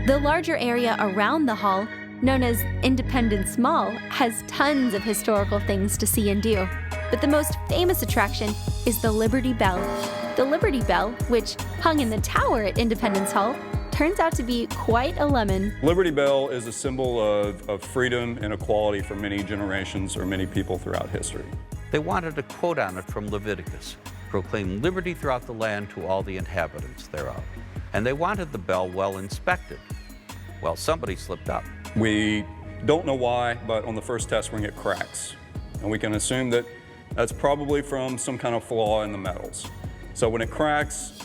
The larger area around the hall, known as Independence Mall, has tons of historical things to see and do. But the most famous attraction is the Liberty Bell. The Liberty Bell, which hung in the tower at Independence Hall, turns out to be quite a lemon. Liberty Bell is a symbol of freedom and equality for many generations or many people throughout history. They wanted a quote on it from Leviticus, proclaim liberty throughout the land to all the inhabitants thereof. And they wanted the bell well inspected. Well, somebody slipped up. We don't know why, but on the first test ring it cracks. And we can assume that that's probably from some kind of flaw in the metals. So when it cracks,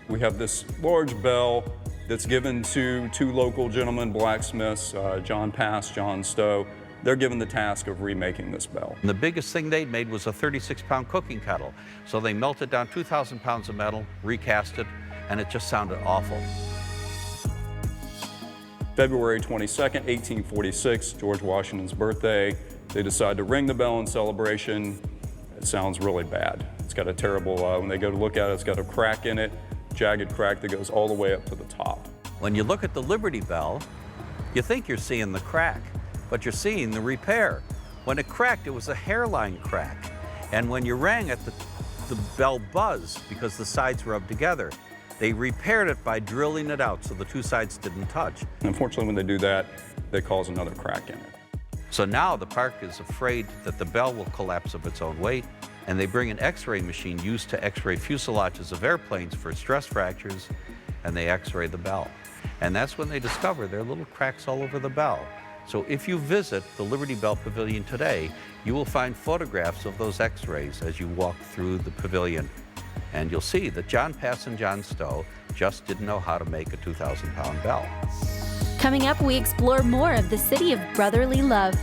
we have this large bell that's given to two local gentlemen, blacksmiths, John Pass, John Stowe. They're given the task of remaking this bell. And the biggest thing they'd made was a 36-pound cooking kettle. So they melted down 2,000 pounds of metal, recast it, and it just sounded awful. February 22nd, 1846, George Washington's birthday. They decide to ring the bell in celebration. It sounds really bad. It's got a terrible, when they go to look at it, it's got a crack in it, jagged crack that goes all the way up to the top. When you look at the Liberty Bell, you think you're seeing the crack, but you're seeing the repair. When it cracked, it was a hairline crack. And when you rang it, the bell buzzed because the sides rubbed together. They repaired it by drilling it out so the two sides didn't touch. Unfortunately, when they do that, they cause another crack in it. So now the park is afraid that the bell will collapse of its own weight, and they bring an X-ray machine used to X-ray fuselages of airplanes for stress fractures, and they X-ray the bell. And that's when they discover there are little cracks all over the bell. So if you visit the Liberty Bell Pavilion today, you will find photographs of those X-rays as you walk through the pavilion. And you'll see that John Pass and John Stowe just didn't know how to make a 2,000-pound bell. Coming up, we explore more of the city of brotherly love.